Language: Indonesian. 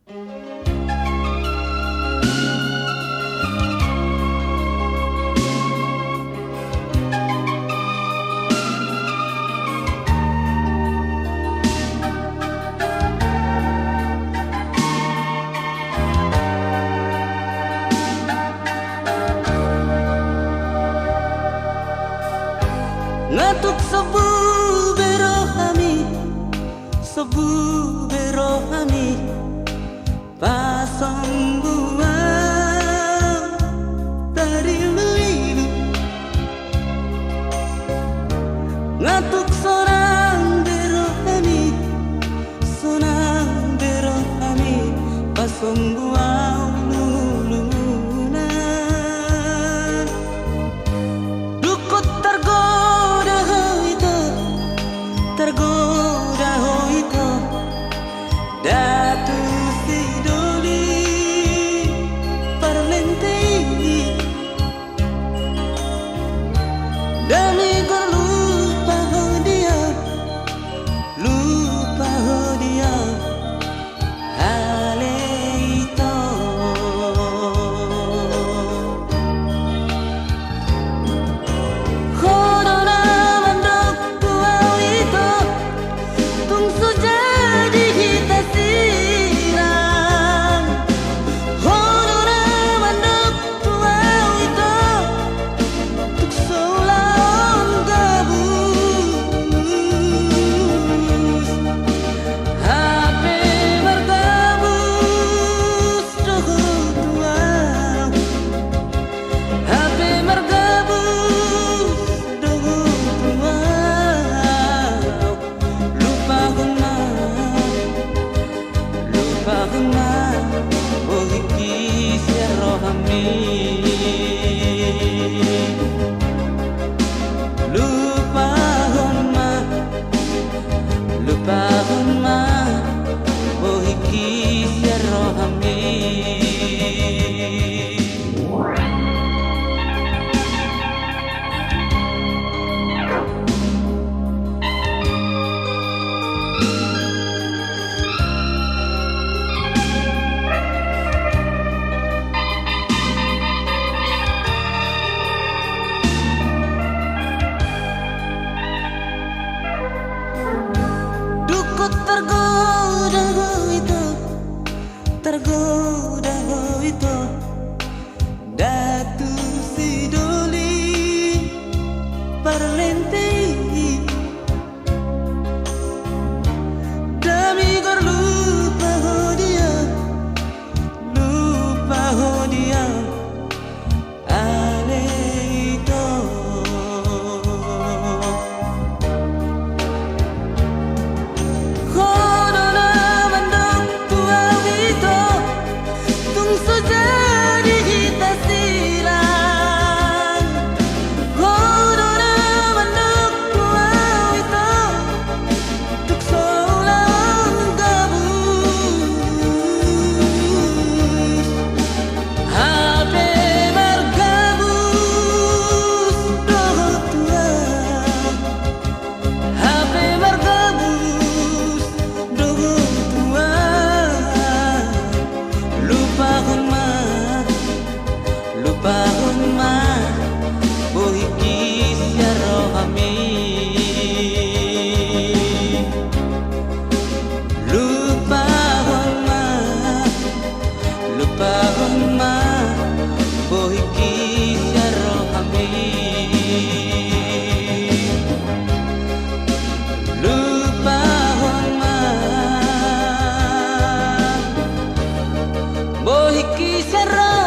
Ngatuk sebu berohami pasang buah dari melilu. Ngatuk sonang berohami pasang buah luluna. Dukut tergoda hoito datu sidoli parlentei dami lupa ho dia aleito. Corona mandok tuau itu tung sujadi kita silang. Corona mandok tuau itu tuk solang gabus. HP bergabus doh tuau, HP bergabus doh tuau. Lupa gema oh iki rohami. Lupa gema oh iki rohami. Dukut tergoda itu datu sidoli parlentei dami lupa ho dia aleito. Corona mandok tuau itu tung sujadi kita silang. Corona mandok tuau itu tuk solang gabus. HP bergabus doh tuau, HP bergabus doh tuau. Lupa gema oh iki rohami. Lupa gema oh iki rohami. Lupa gema oh iki rohami.